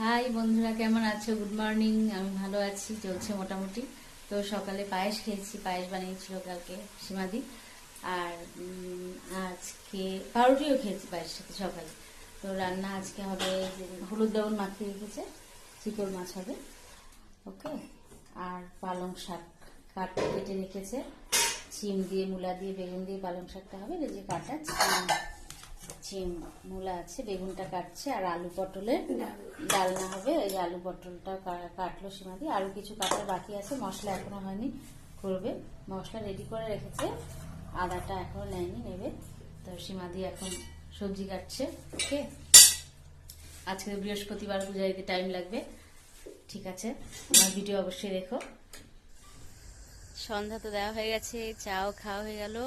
High বন্ধুরা, কেমন আছো? Good morning. আমি ভালো আছি, চলছে মোটামুটি। তো সকালে পায়েস খেয়েছি, পায়েস বানিয়েছিল কালকে সীমাদি। আর আজকে পাউরুটিও খেয়েছি পায়েসের সাথে সকালে। তো রান্না আজকে হবে যে হলুদ লবণ মাখিয়ে রেখেছে, চিতল মাছ হবে। ওকে। আর পালং শাক কেটে রেখেছে, শিম দিয়ে মূলা দিয়ে বেগুন দিয়ে পালং শাকটা হবে। এই যে কাটা শিম মূলা আছে, বেগুনটা কাটছে, আর আলু পটলের ডালনা হবে। এই আলু পটলটা কাটলো সীমাদি, আরো কিছু কাটার বাকি আছে, মশলা এখনো হয়নি, করবে। মশলা রেডি করে রেখেছে, আদাটা এখনো নেয়নি, নেবে। তো সীমাদি এখন সবজি কাটছে। ওকে। আজকে বৃহস্পতিবার, পূজা দিতে টাইম লাগবে। ঠিক আছে, আমার ভিডিও অবশ্যই দেখো। সন্ধ্যা তো দেওয়া হয়ে গেছে, চাও খাওয়া হয়ে গেল।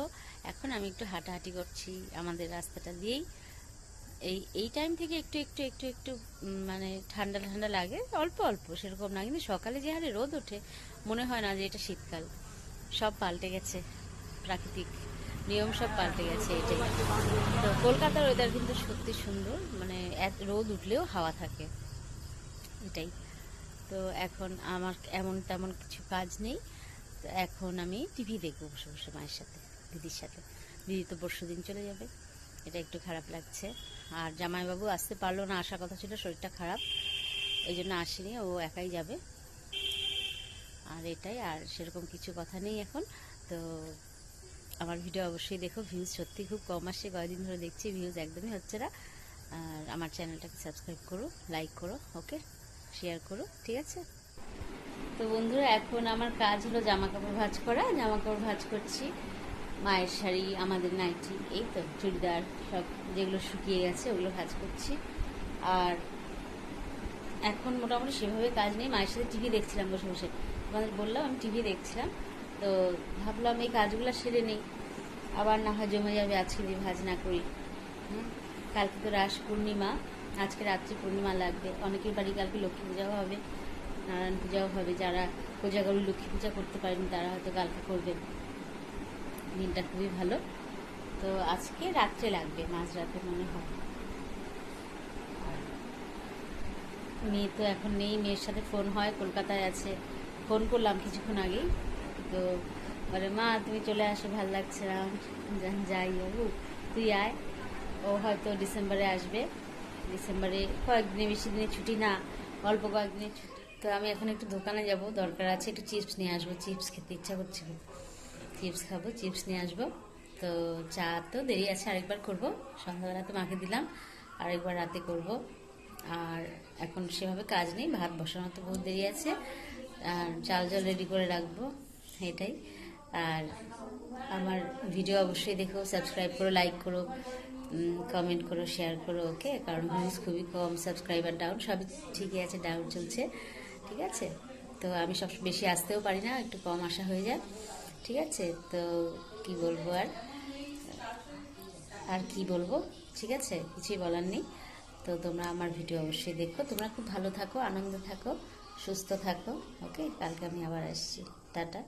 এখন আমি একটু হাঁটাহাঁটি করছি আমাদের রাস্তাটা দিয়েই। এই টাইম থেকে একটু একটু একটু একটু মানে ঠান্ডা ঠান্ডা লাগে, অল্প অল্প, সেরকম না। কিন্তু সকালে যে হারে রোদ ওঠে, মনে হয় না যে এটা শীতকাল। সব পাল্টে গেছে, প্রাকৃতিক নিয়ম সব পাল্টে গেছে, এটাই। তো কলকাতার ওয়েদার কিন্তু সত্যি সুন্দর, মানে রোদ উঠলেও হাওয়া থাকে, এটাই। তো এখন আমার এমন তেমন কিছু কাজ নেই। তো এখন আমি টিভি দেখবো বসে বসে মায়ের সাথে, দিদির সাথে। দিদি তো পরশুদিন চলে যাবে, এটা একটু খারাপ লাগছে। আর জামাইবাবু আসতে পারলো না, আসার কথা ছিল, শরীরটা খারাপ, এই জন্য আসেনি, ও একাই যাবে। আর এটাই, আর সেরকম কিছু কথা নেই এখন। তো আমার ভিডিও অবশ্যই দেখো। ভিউজ সত্যি খুব কম আসছে, কয়েকদিন ধরে দেখছি ভিউজ একদমই হচ্ছে না। আর আমার চ্যানেলটাকে সাবস্ক্রাইব করো, লাইক করো, ওকে, শেয়ার করো, ঠিক আছে। তো বন্ধুরা, এখন আমার কাজ হলো জামা কাপড় ভাঁজ করা। জামা কাপড় ভাঁজ করছি, মায়ের শাড়ি, আমাদের নাইটি, এই তো চুড়িদার সব যেগুলো শুকিয়ে গেছে ওগুলো ভাঁজ করছি। আর এখন মোটামুটি সেভাবে কাজ নেই, মায়ের সাথে টিভি দেখছিলাম বসে বসে। তোমাদের বললাম আমি টিভি দেখছিলাম। তো ভাবলাম এই কাজগুলো সেরে নেই, আবার না হয় জমে যাবে আজকে যদি ভাঁজ না করি। কালকে তো রাস পূর্ণিমা, আজকে রাত্রি পূর্ণিমা লাগবে। অনেকের বাড়ি কালকে লক্ষ্মী পূজাও হবে, নারায়ণ পূজাও হবে। যারা কোজাগরী লক্ষ্মী পূজা করতে পারেনি তারা হয়তো কালকে করবেন। দিনটা খুবই ভালো। তো আজকে রাত্রে লাগবে, মাঝরাতে মনে হয়। মেয়ে তো এখন নেই, মেয়ের সাথে ফোন হয়, কলকাতায় আছে। ফোন করলাম কিছুক্ষণ আগেই। তো বলে, মা তুমি চলে আসো, ভাল লাগছে না। যাই বাবু, তুই আয়। ও হয়তো ডিসেম্বরে আসবে, ডিসেম্বরে কয়েকদিনে, বেশি দিনের ছুটি না, অল্প কয়েকদিনের ছুটি। তো আমি এখন একটু দোকানে যাব, দরকার আছে, একটু চিপস নিয়ে আসবো। চিপস খেতে ইচ্ছা করছে, চিপস খাবো, চিপস নিয়ে আসবো। তো চা তো দেরি আছে, আরেকবার করব। সন্ধ্যাবেলা তো মাকে দিলাম, আরেকবার রাতে করব। আর এখন সেভাবে কাজ নেই, ভাত বসানো তো বহুত দেরি আছে, আর চাল জল রেডি করে রাখবো, এটাই। আর আমার ভিডিও অবশ্যই দেখো, সাবস্ক্রাইব করো, লাইক করো, কমেন্ট করো, শেয়ার করো, ওকে। কারণ ভিউজ খুবই কম, সাবস্ক্রাইবার ডাউন, সবই ঠিকই আছে, ডাউন চলছে, ঠিক আছে। তো আমি সব বেশি আসতেও পারি না, একটু কম আসা হয়ে যায়, ঠিক আছে। তো কি বলবো, আর কি বলবো, ঠিক আছে, কিছুই বলার নেই। তো তোমরা আমার ভিডিও অবশ্যই দেখো, তোমরা খুব ভালো থাকো, আনন্দ থাকো, সুস্থ থাকো, ওকে। কালকে আমি আবার আসছি, টাটা।